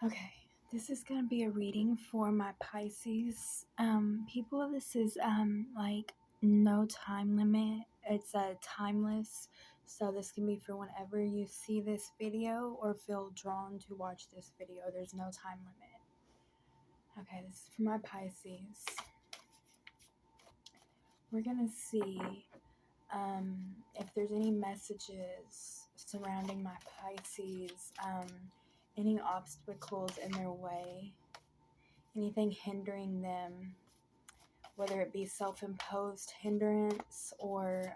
Okay, this is gonna be a reading for my Pisces. People, this is like no time limit. It's timeless, so this can be for whenever you see this video or feel drawn to watch this video. There's no time limit. Okay, this is for my Pisces. We're gonna see if there's any messages surrounding my Pisces, any obstacles in their way, anything hindering them, whether it be self-imposed hindrance or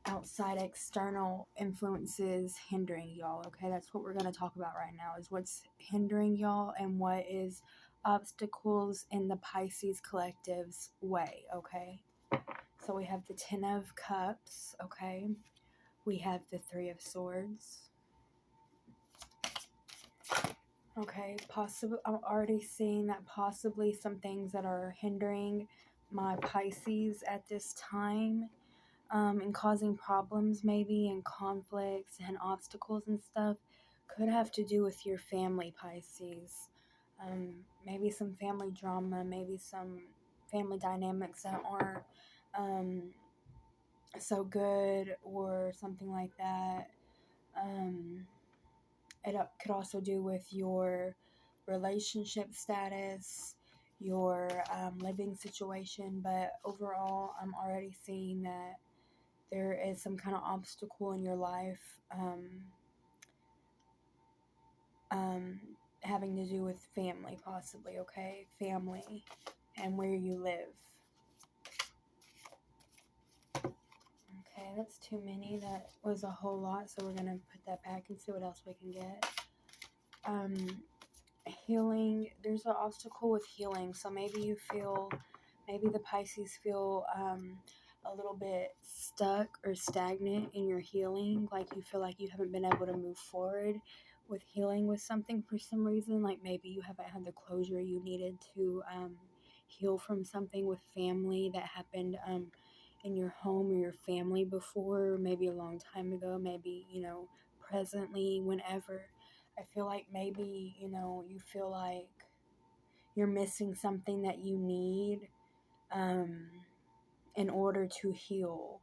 outside external influences hindering y'all. Okay, that's what we're going to talk about right now, is what's hindering y'all and what is obstacles in the Pisces collective's way. Okay, so we have the Ten of Cups. Okay, we have the Three of Swords. Okay, possibly, I'm already seeing that possibly some things that are hindering my Pisces at this time, and causing problems maybe, and conflicts and obstacles and stuff, could have to do with your family, Pisces. Maybe some family drama, maybe some family dynamics that aren't so good or something like that. It could also do with your relationship status, your living situation, but overall, I'm already seeing that there is some kind of obstacle in your life, having to do with family, possibly. Okay, family and where you live. Okay, that's too many. That was a whole lot, so we're gonna put that back and see what else we can get. Healing, there's an obstacle with healing, so maybe the Pisces feel a little bit stuck or stagnant in your healing, like you feel like you haven't been able to move forward with healing with something for some reason, like maybe you haven't had the closure you needed to heal from something with family that happened in your home or your family before, maybe a long time ago, maybe, presently, whenever. I feel like maybe, you feel like you're missing something that you need in order to heal.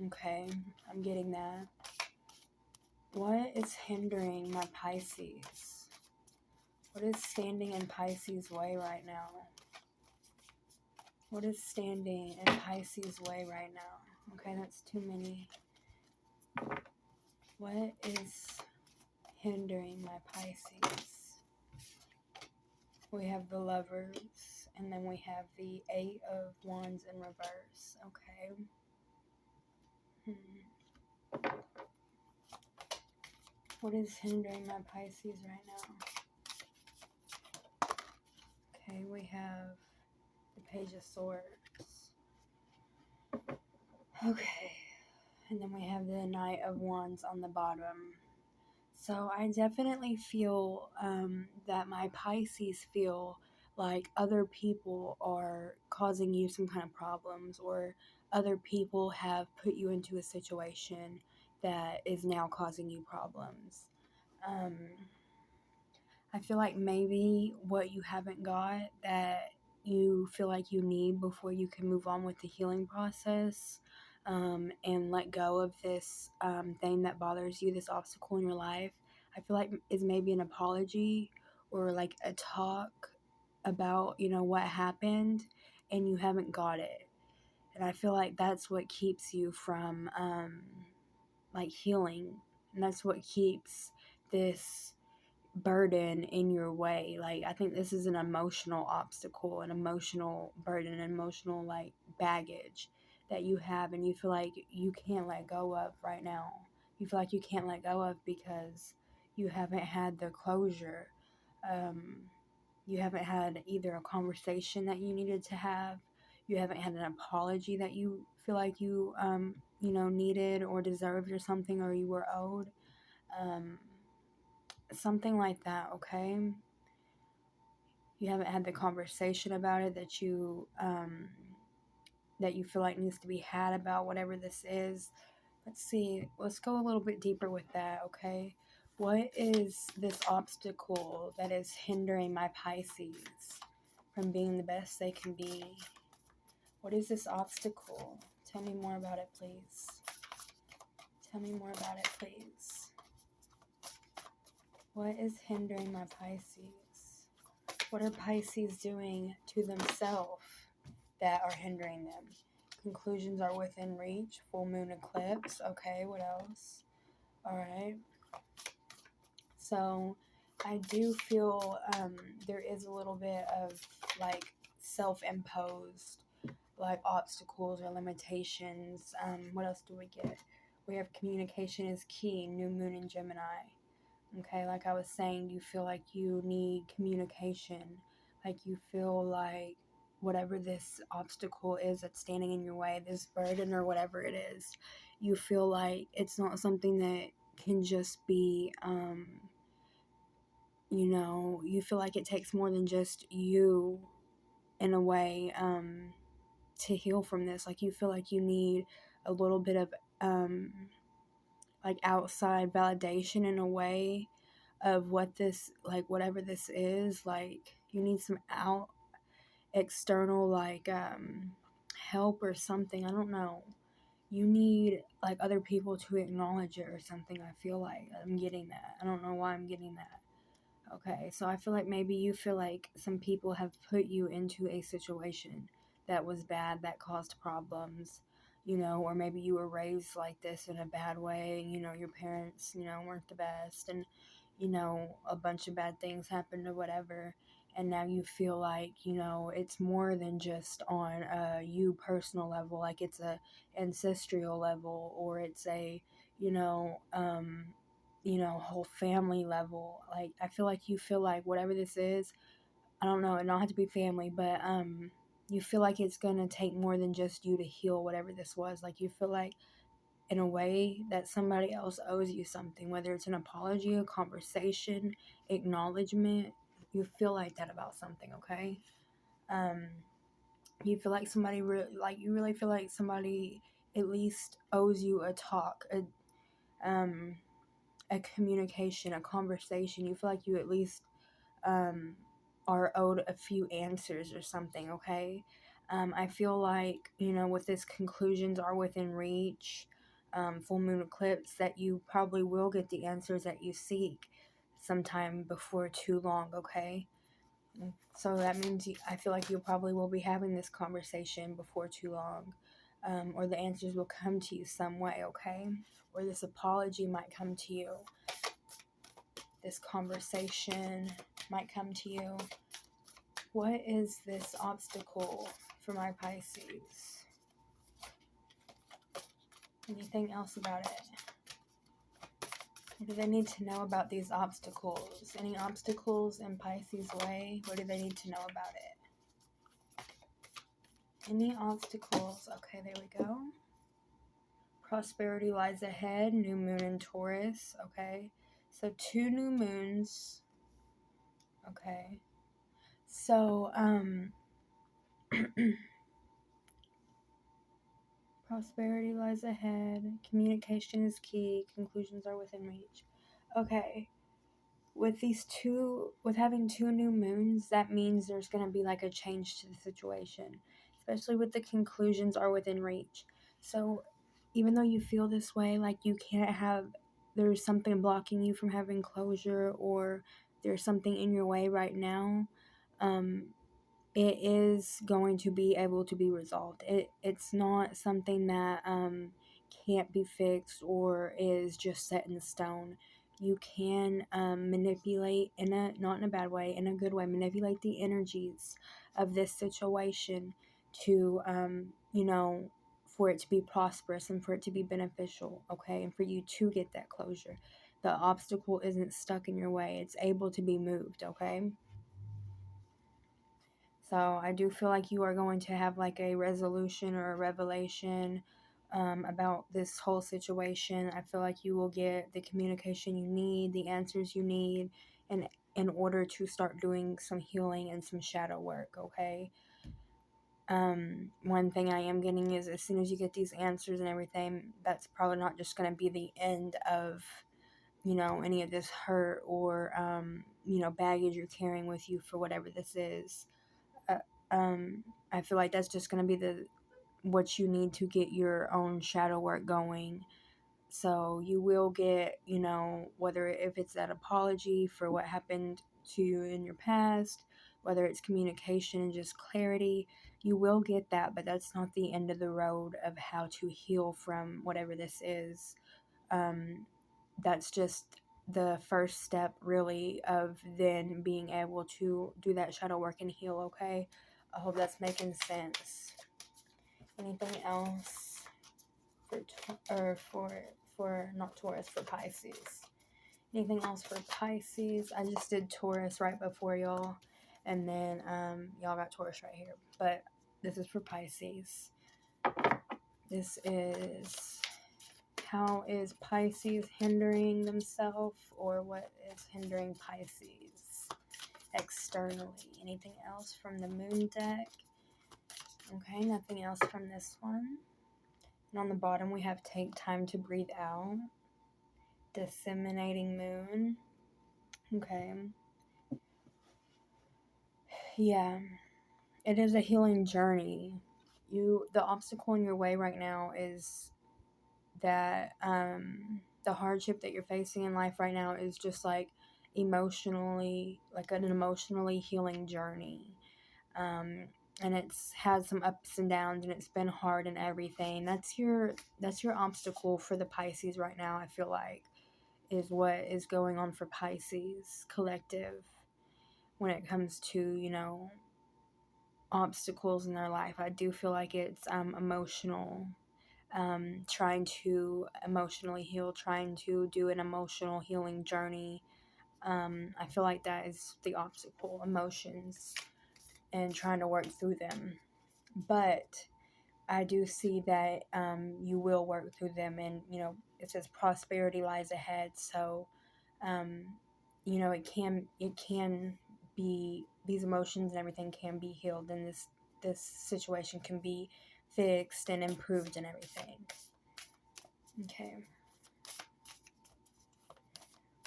Okay, I'm getting that. What is hindering my Pisces? What is standing in Pisces' way right now? What is standing in Pisces' way right now? Okay, that's too many. What is hindering my Pisces? We have the Lovers, and then we have the Eight of Wands in reverse. Okay. What is hindering my Pisces right now? Okay, we have the Page of Swords. Okay. And then we have the Knight of Wands on the bottom. So I definitely feel that my Pisces feel like other people are causing you some kind of problems, or other people have put you into a situation that is now causing you problems. I feel like maybe what you haven't got that you feel like you need before you can move on with the healing process, and let go of this thing that bothers you, this obstacle in your life, I feel like is maybe an apology, or like a talk about, what happened, and you haven't got it. And I feel like that's what keeps you from like healing, and that's what keeps this burden in your way. Like, I think this is an emotional obstacle, an emotional burden, an emotional like baggage that you have, and you feel like you can't let go of right now. You feel like you can't let go of because you haven't had the closure. You haven't had either a conversation that you needed to have. You haven't had an apology that you feel like you needed or deserved, or something, or you were owed. Something like that. Okay, you haven't had the conversation about it that you feel like needs to be had about whatever this is. Let's see, let's go a little bit deeper with that. Okay, What is this obstacle that is hindering my Pisces from being the best they can be? What is this obstacle? Tell me more about it, please. Tell me more about it, please. What is hindering my Pisces? What are Pisces doing to themselves that are hindering them? Conclusions are within reach. Full moon eclipse. Okay, what else? Alright. So, I do feel there is a little bit of, like, self-imposed, like, obstacles or limitations. What else do we get? We have communication is key. New moon in Gemini. Okay, like I was saying, you feel like you need communication. Like you feel like whatever this obstacle is that's standing in your way, this burden or whatever it is, you feel like it's not something that can just be, you feel like it takes more than just you in a way to heal from this. Like you feel like you need a little bit of like outside validation in a way of what this, like whatever this is, like you need some external like help or something. I don't know. You need like other people to acknowledge it or something. I feel like I'm getting that. I don't know why I'm getting that. Okay, so I feel like maybe you feel like some people have put you into a situation that was bad, that caused problems, or maybe you were raised like this in a bad way, your parents, weren't the best, and, a bunch of bad things happened or whatever, and now you feel like, it's more than just on a you personal level, like it's a ancestral level, or it's a, whole family level. Like, I feel like you feel like whatever this is, I don't know, it don't have to be family, but you feel like it's gonna take more than just you to heal whatever this was. Like, you feel like, in a way, that somebody else owes you something, whether it's an apology, a conversation, acknowledgement. You feel like that about something, okay? You feel like somebody you really feel like somebody at least owes you a talk, a communication, a conversation. You feel like you at least are owed a few answers or something, okay? I feel like, with this conclusions are within reach, full moon eclipse, that you probably will get the answers that you seek sometime before too long, okay? So that means I feel like you probably will be having this conversation before too long, or the answers will come to you some way, okay? Or this apology might come to you. This conversation might come to you. What is this obstacle for my Pisces? Anything else about it? What do they need to know about these obstacles? Any obstacles in Pisces' way? What do they need to know about it? Any obstacles? Okay, there we go. Prosperity lies ahead. New moon in Taurus. Okay. So 2 new moons. Okay. So, prosperity lies ahead. Communication is key. Conclusions are within reach. Okay. With having 2 new moons, that means there's going to be like a change to the situation, especially with the conclusions are within reach. So, even though you feel this way, like there's something blocking you from having closure, or there's something in your way right now, it is going to be able to be resolved. It's not something that can't be fixed or is just set in stone. You can manipulate, not in a bad way, in a good way, manipulate the energies of this situation to, for it to be prosperous and for it to be beneficial, okay, and for you to get that closure. The obstacle isn't stuck in your way. It's able to be moved, okay? So I do feel like you are going to have like a resolution or a revelation about this whole situation. I feel like you will get the communication you need, the answers you need, and in order to start doing some healing and some shadow work, okay? One thing I am getting is as soon as you get these answers and everything, that's probably not just going to be the end of any of this hurt or, baggage you're carrying with you for whatever this is. Uh, I feel like that's just going to be what you need to get your own shadow work going. So you will get, whether if it's that apology for what happened to you in your past, whether it's communication and just clarity, you will get that, but that's not the end of the road of how to heal from whatever this is. That's just the first step, really, of then being able to do that shadow work and heal, okay? I hope that's making sense. Anything else for not Taurus, for Pisces? Anything else for Pisces? I just did Taurus right before y'all, and then y'all got Taurus right here, but this is for Pisces. This is, how is Pisces hindering themselves, or what is hindering Pisces externally? Anything else from the moon deck? Okay, nothing else from this one. And on the bottom we have take time to breathe out. Disseminating moon. Okay. Yeah. It is a healing journey. The obstacle in your way right now is that the hardship that you're facing in life right now is just like emotionally, like an emotionally healing journey. And it's had some ups and downs, and it's been hard and everything. That's your obstacle for the Pisces right now, I feel like, is what is going on for Pisces collective when it comes to, obstacles in their life. I do feel like it's emotional, trying to emotionally heal, trying to do an emotional healing journey. I feel like that is the obstacle, emotions, and trying to work through them. But I do see that you will work through them, and it says prosperity lies ahead. So, it can be, these emotions and everything can be healed, and this situation can be fixed and improved and everything. Okay.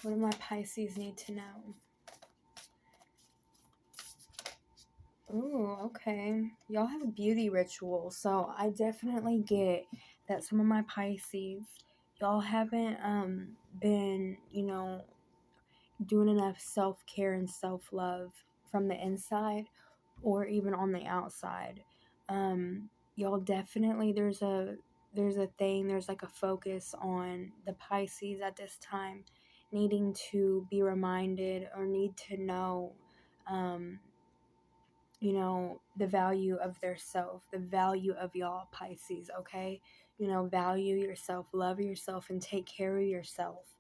What do my Pisces need to know? Ooh, okay. Y'all have a beauty ritual, so I definitely get that some of my Pisces, y'all haven't been, doing enough self-care and self-love from the inside or even on the outside. Y'all definitely, there's a thing, there's like a focus on the Pisces at this time needing to be reminded or need to know the value of their self, the value of y'all Pisces, okay? Value yourself, love yourself, and take care of yourself.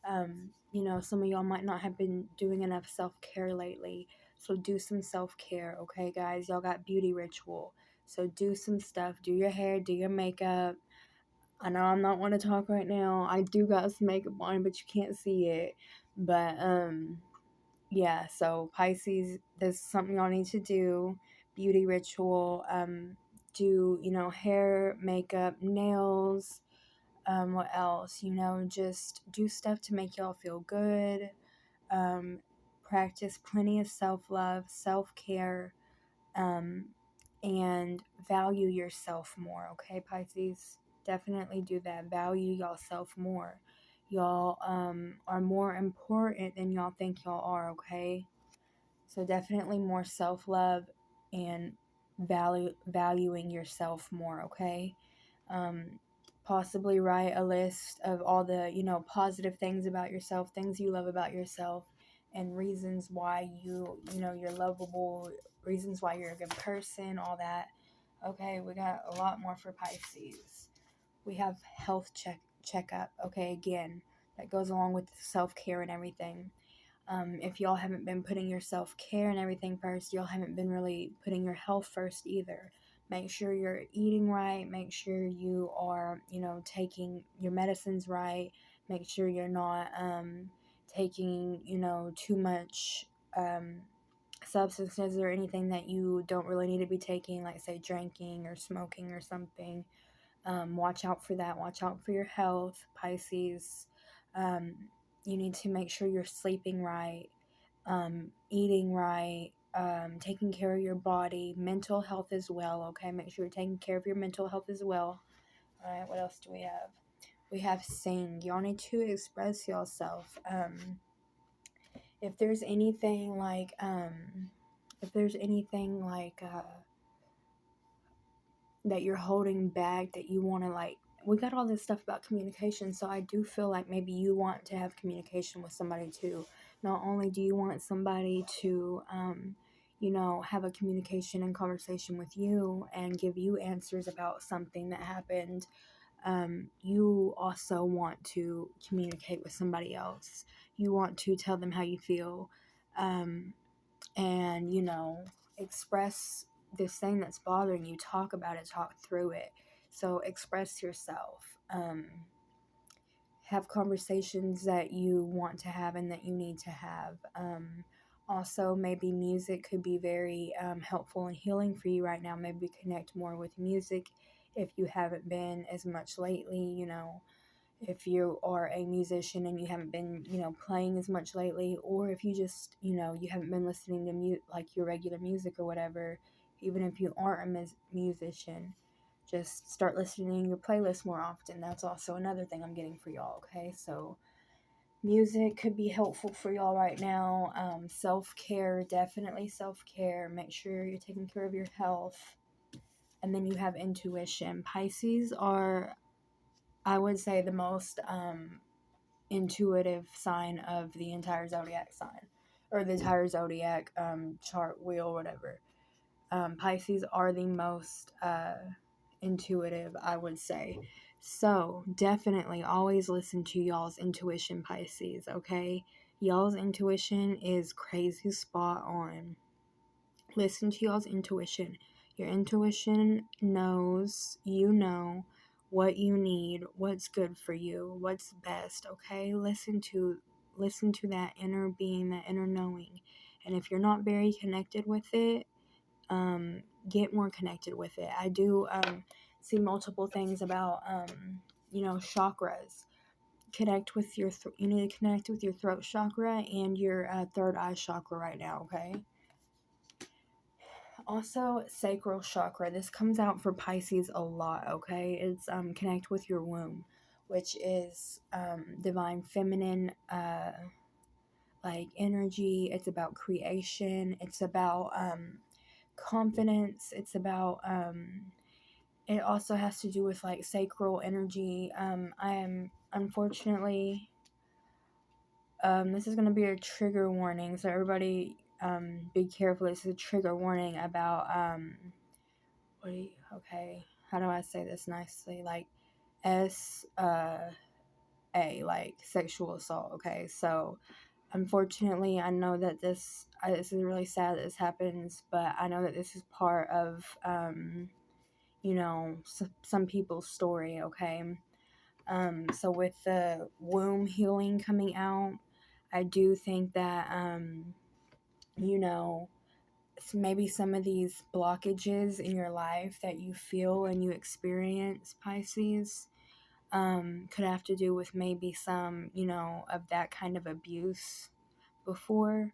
Some of y'all might not have been doing enough self-care lately, so do some self-care, okay, guys? Y'all got beauty ritual, so do some stuff. Do your hair, do your makeup. I know I'm not want to talk right now. I do got some makeup on, but you can't see it. But, yeah, so Pisces, this is something y'all need to do. Beauty ritual, do, hair, makeup, nails, what else? Just do stuff to make y'all feel good. Practice plenty of self-love, self-care, and value yourself more, okay, Pisces? Definitely do that. Value yourself more. Y'all are more important than y'all think y'all are, okay? So definitely more self-love and valuing yourself more, okay? Possibly write a list of all the, positive things about yourself, things you love about yourself, and reasons why you're lovable, reasons why you're a good person, all that. Okay, we got a lot more for Pisces. We have health checkup, okay, again, that goes along with self-care and everything. If y'all haven't been putting your self-care and everything first, y'all haven't been really putting your health first either. Make sure you're eating right. Make sure you are, taking your medicines right. Make sure you're not taking, too much substances or anything that you don't really need to be taking, like, say, drinking or smoking or something. Watch out for that. Watch out for your health, Pisces. You need to make sure you're sleeping right, eating right, taking care of your body, mental health as well, okay? Make sure you're taking care of your mental health as well. All right, what else do we have? We have sing. Y'all need to express yourself. If there's anything like, that you're holding back, that you want to, like, we got all this stuff about communication, so I do feel like maybe you want to have communication with somebody too. Not only do you want somebody to have a communication and conversation with you and give you answers about something that happened, you also want to communicate with somebody else. You want to tell them how you feel, and express this thing that's bothering you. Talk about it, talk through it. So express yourself. Have conversations that you want to have and that you need to have. Also, maybe music could be very helpful and healing for you right now. Maybe connect more with music if you haven't been as much lately. If you are a musician and you haven't been, playing as much lately, or if you just, you haven't been listening to like your regular music or whatever, even if you aren't a musician, just start listening to your playlist more often. That's also another thing I'm getting for y'all, okay? So music could be helpful for y'all right now. Self-care, definitely self-care. Make sure you're taking care of your health. And then you have intuition. Pisces are, I would say, the most intuitive sign of the entire zodiac sign, or the entire zodiac chart wheel, whatever. Pisces are the most intuitive, I would say. So definitely always listen to y'all's intuition, Pisces, okay? Y'all's intuition is crazy spot on. Listen to y'all's intuition. Your intuition knows, what you need, what's good for you, what's best, okay? Listen to that inner being, that inner knowing. And if you're not very connected with it, get more connected with it. I do see multiple things about chakras. You need to connect with your throat chakra and your third eye chakra right now, okay? Also, sacral chakra. This comes out for Pisces a lot, okay? It's connect with your womb, which is divine feminine like energy. It's about creation. It's about confidence. It's about it also has to do with like sacral energy. I am unfortunately this is going to be a trigger warning, so everybody be careful. This is a trigger warning about okay, how do I say this nicely? Like like sexual assault, okay? So unfortunately, I know that this is really sad that this happens, but I know that this is part of some people's story, okay? So with the womb healing coming out, I do think that maybe some of these blockages in your life that you feel and you experience, Pisces, could have to do with maybe some, of that kind of abuse before.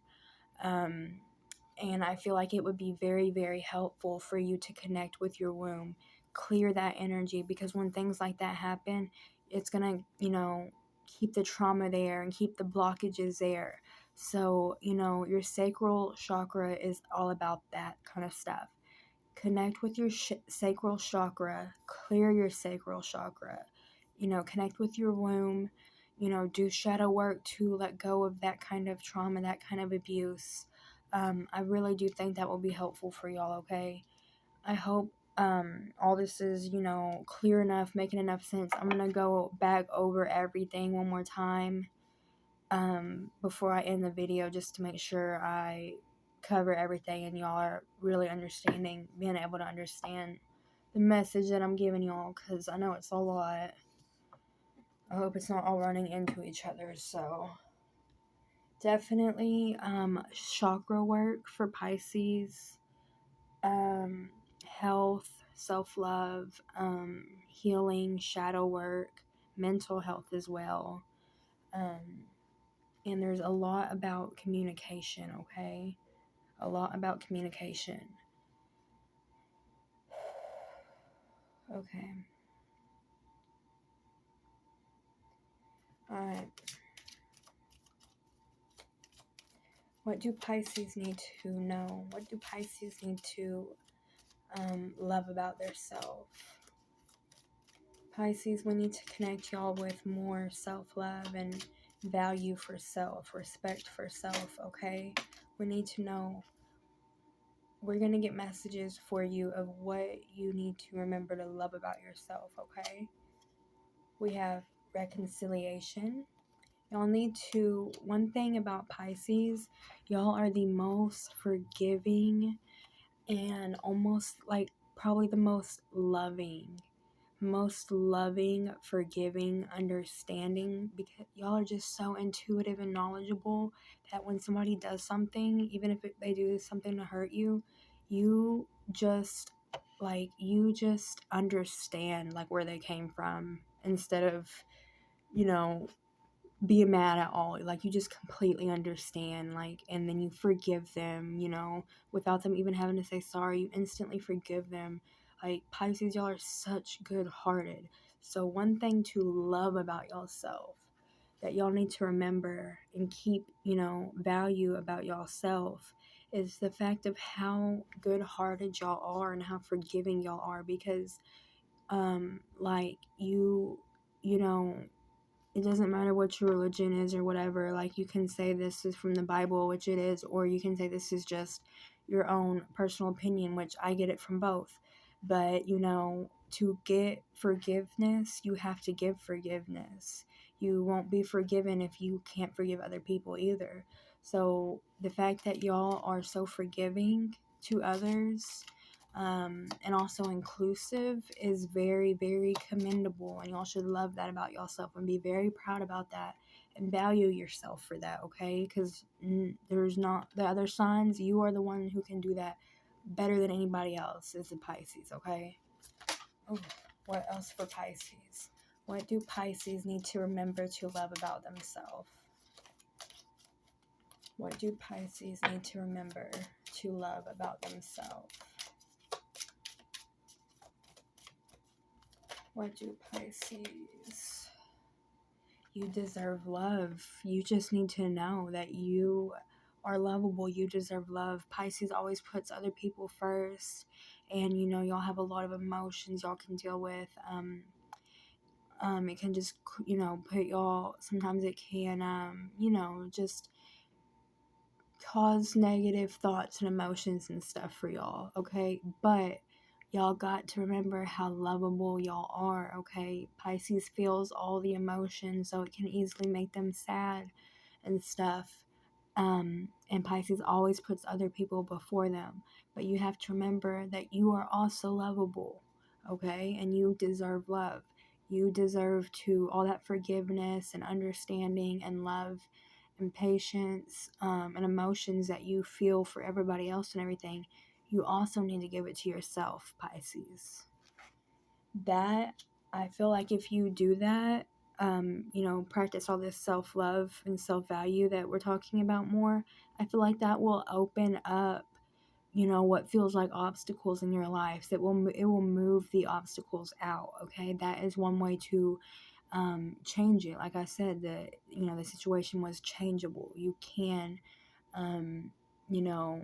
And I feel like it would be very, very helpful for you to connect with your womb, clear that energy, because when things like that happen, it's going to, keep the trauma there and keep the blockages there. So, your sacral chakra is all about that kind of stuff. Connect with your sacral chakra, clear your sacral chakra, connect with your womb, do shadow work to let go of that kind of trauma, that kind of abuse. I really do think that will be helpful for y'all, okay? I hope all this is, clear enough, making enough sense. I'm going to go back over everything one more time before I end the video, just to make sure I cover everything and y'all are really understanding, being able to understand the message that I'm giving y'all, because I know it's a lot. I hope it's not all running into each other. So definitely chakra work for Pisces, health, self-love, healing, shadow work, mental health as well. And there's a lot about communication, okay? A lot about communication. Okay. Alright. What do Pisces need to know? What do Pisces need to love about their self? Pisces, we need to connect y'all with more self-love and value for self, respect for self, okay? We need to know. We're going to get messages for you of what you need to remember to love about yourself, okay? We have reconciliation. Y'all need to, one thing about Pisces, y'all are the most forgiving and almost like probably the most loving, forgiving, understanding, because y'all are just so intuitive and knowledgeable that when somebody does something, even if they do something to hurt you, you just understand like where they came from instead of, you know, being mad at all. Like, you just completely understand, like, and then you forgive them, you know, without them even having to say sorry. You instantly forgive them. Like, Pisces, y'all are such good hearted. So one thing to love about yourself that y'all need to remember and keep, you know, value about yourself is the fact of how good hearted y'all are and how forgiving y'all are, because like, you know, it doesn't matter what your religion is or whatever. Like, you can say this is from the Bible, which it is, or you can say this is just your own personal opinion, which I get it from both. But, you know, to get forgiveness, you have to give forgiveness. You won't be forgiven if you can't forgive other people either. So the fact that y'all are so forgiving to others, and also inclusive, is very, very commendable, and y'all should love that about yourself and be very proud about that and value yourself for that, okay? Because there's not the other signs. You are the one who can do that better than anybody else, is the Pisces, okay? Oh, what else for Pisces? What do Pisces need to remember to love about themselves? What do Pisces need to remember to love about themselves? What do Pisces? You deserve love. You just need to know that you are lovable. You deserve love. Pisces always puts other people first. And, you know, y'all have a lot of emotions y'all can deal with. It can just, you know, put y'all, sometimes it can, you know, just cause negative thoughts and emotions and stuff for y'all, okay? But y'all got to remember how lovable y'all are, okay? Pisces feels all the emotions, so it can easily make them sad and stuff. And Pisces always puts other people before them. But you have to remember that you are also lovable, okay? And you deserve love. You deserve to all that forgiveness and understanding and love and patience, and emotions that you feel for everybody else and everything. You also need to give it to yourself, Pisces. That, I feel like if you do that, you know, practice all this self-love and self-value that we're talking about more, I feel like that will open up, you know, what feels like obstacles in your life. It will move the obstacles out, okay? That is one way to change it. Like I said, the situation was changeable. You can, you know,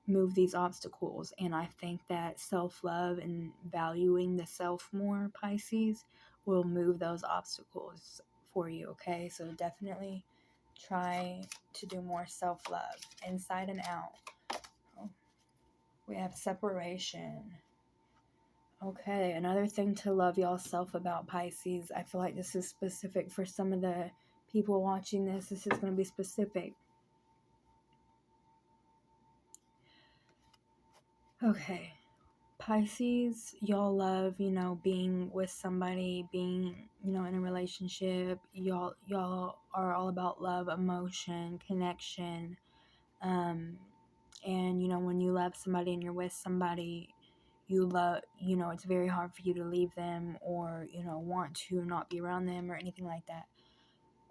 move these obstacles. And I think that self-love and valuing the self more, Pisces, will move those obstacles for you, okay? So definitely try to do more self-love inside and out. We have separation. Okay, another thing to love yourself about, Pisces. I feel like this is specific for some of the people watching this. This is going to be specific. Okay, Pisces, y'all love, you know, being with somebody, being, you know, in a relationship. Y'all are all about love, emotion, connection. And, you know, when you love somebody and you're with somebody, you love, you know, it's very hard for you to leave them or, you know, want to not be around them or anything like that.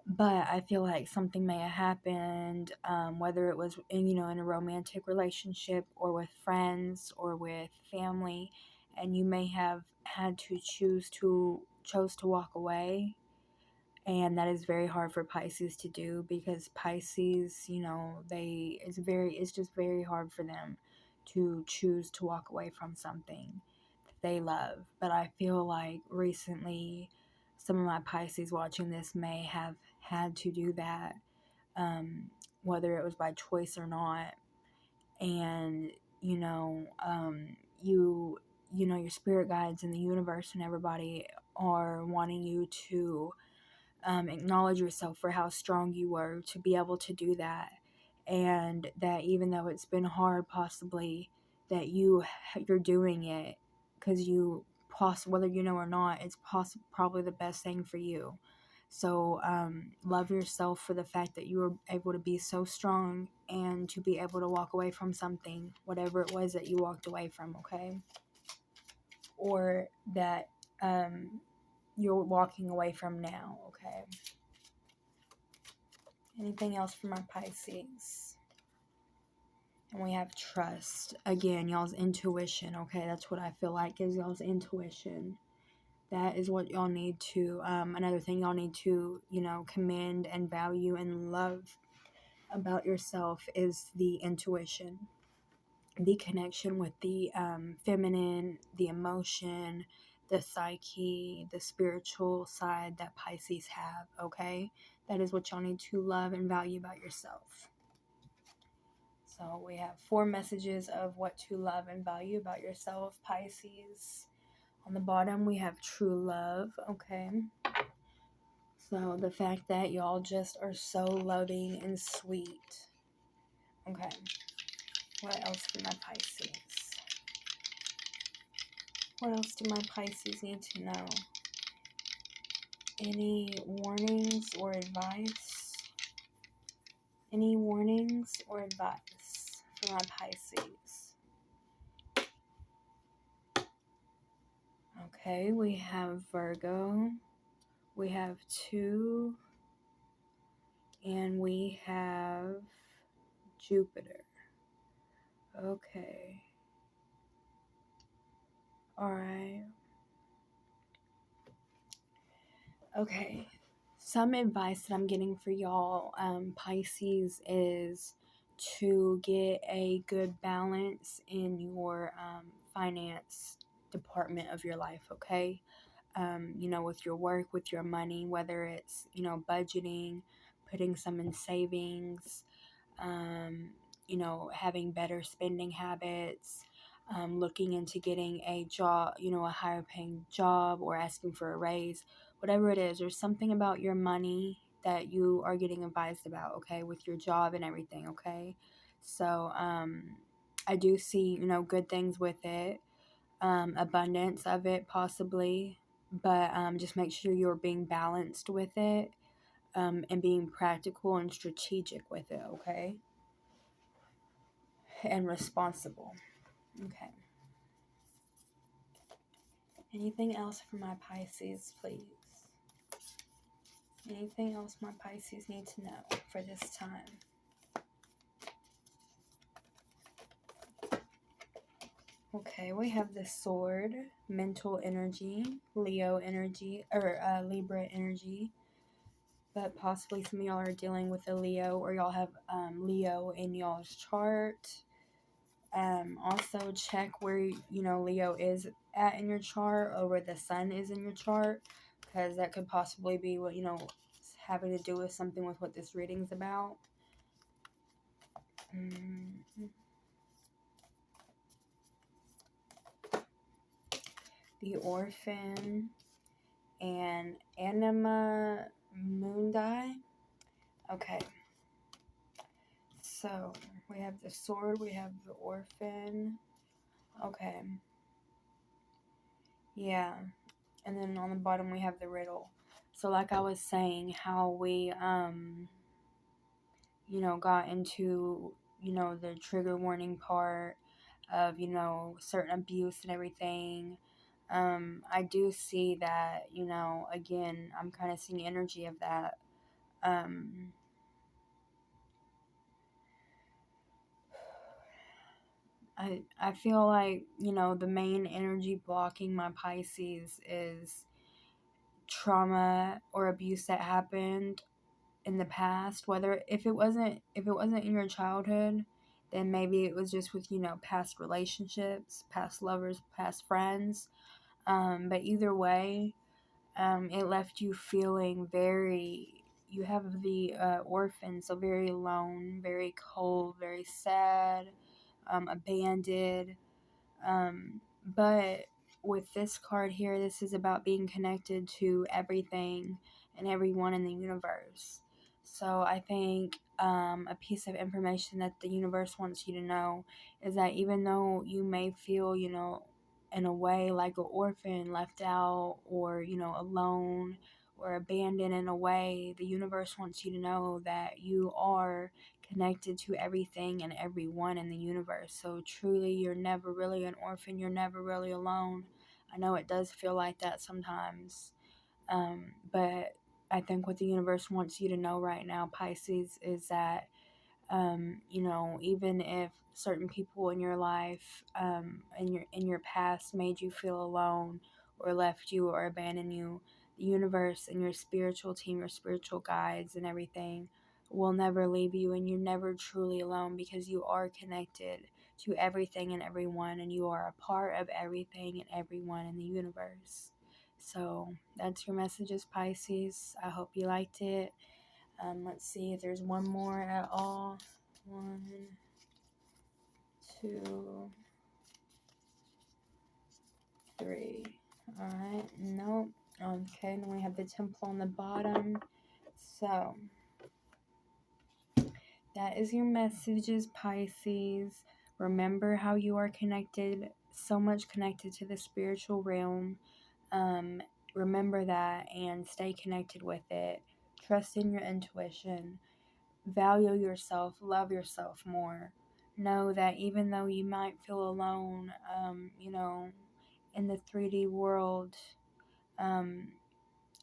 But I feel like something may have happened, whether it was in a romantic relationship or with friends or with family, and you may have had to chose to walk away, and that is very hard for Pisces to do, because Pisces, it's just very hard for them to choose to walk away from something that they love. But I feel like recently some of my Pisces watching this may have had to do that, um, whether it was by choice or not. And your spirit guides and the universe and everybody are wanting you to acknowledge yourself for how strong you were to be able to do that, and that even though it's been hard, possibly, that you're doing it because whether you know or not, it's probably the best thing for you. So love yourself for the fact that you were able to be so strong and to be able to walk away from something, whatever it was that you walked away from, okay? Or that you're walking away from now, okay? Anything else for my Pisces? And we have trust. Again, y'all's intuition, okay? That's what I feel like is y'all's intuition. That is what y'all need to, another thing y'all need to, commend and value and love about yourself is the intuition. The connection with the feminine, the emotion, the psyche, the spiritual side that Pisces have, okay? That is what y'all need to love and value about yourself. So we have 4 messages of what to love and value about yourself, Pisces. On the bottom, we have true love, okay? So the fact that y'all just are so loving and sweet. Okay. What else for my Pisces? What else do my Pisces need to know? Any warnings or advice? Any warnings or advice for my Pisces? Okay, we have Virgo, we have 2, and we have Jupiter. Okay. Alright. Okay. Some advice that I'm getting for y'all, Pisces, is to get a good balance in your finance department of your life, okay? With your work, with your money, whether it's, budgeting, putting some in savings, having better spending habits, looking into getting a job, a higher paying job, or asking for a raise, whatever it is. There's something about your money that you are getting advised about, okay, with your job and everything, okay? So, I do see, good things with it, abundance of it possibly, but just make sure you're being balanced with it, and being practical and strategic with it, okay? And responsible. Okay. Anything else for my Pisces, please? Anything else my Pisces need to know for this time? Okay, we have the Sword, mental energy, Leo energy, or Libra energy. But possibly some of y'all are dealing with a Leo, or y'all have Leo in y'all's chart. Also check where Leo is at in your chart, or where the sun is in your chart, because that could possibly be what having to do with something with what this reading's about. The Orphan and Anima Mundi. Okay, so we have the Sword, we have the Orphan. Okay, yeah. And then on the bottom we have the Riddle. So like I was saying, how we got into the trigger warning part of certain abuse and everything. I do see that, again, I'm kind of seeing energy of that, I feel like, the main energy blocking my Pisces is trauma or abuse that happened in the past. Whether if it wasn't in your childhood, then maybe it was just with, past relationships, past lovers, past friends. But either way, it left you feeling you have the orphan, so very alone, very cold, very sad, abandoned. But with this card here, this is about being connected to everything and everyone in the universe. So I think a piece of information that the universe wants you to know is that even though you may feel, in a way like an orphan, left out, or, alone or abandoned in a way, the universe wants you to know that you are connected to everything and everyone in the universe. So truly, you're never really an orphan. You're never really alone. I know it does feel like that sometimes. But I think what the universe wants you to know right now, Pisces, is that even if certain people in your life, in your past made you feel alone or left you or abandoned you, the universe and your spiritual team, your spiritual guides and everything will never leave you, and you're never truly alone because you are connected to everything and everyone, and you are a part of everything and everyone in the universe. So that's your messages, Pisces. I hope you liked it. Let's see if there's one more at all. 1, 2, 3. Alright, nope. Okay, then we have the temple on the bottom. So, that is your messages, Pisces. Remember how you are connected, so much connected to the spiritual realm. Remember that and stay connected with it. Trust in your intuition. Value yourself, love yourself more. Know that even though you might feel alone, in the 3D world, um,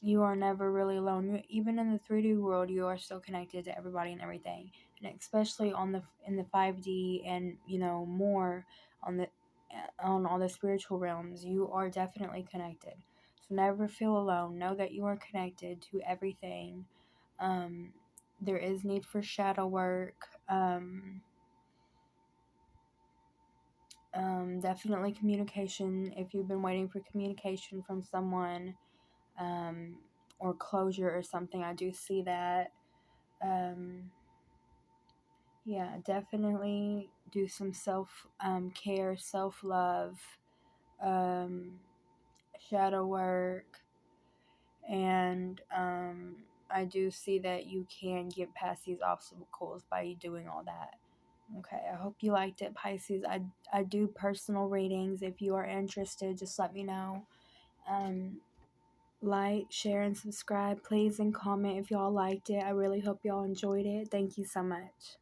you are never really alone. Even in the 3D world, you are still connected to everybody and everything, and especially in the 5D and more on the on all the spiritual realms, you are definitely connected. So never feel alone. Know that you are connected to everything. Um, there is need for shadow work. Definitely communication. If you've been waiting for communication from someone, or closure or something, I do see that. Yeah, definitely do some self care, self love, um, shadow work, and I do see that you can get past these obstacles by you doing all that. Okay, I hope you liked it, Pisces. I do personal readings. If you are interested, just let me know. Like, share, and subscribe, please, and comment if y'all liked it. I really hope y'all enjoyed it. Thank you so much.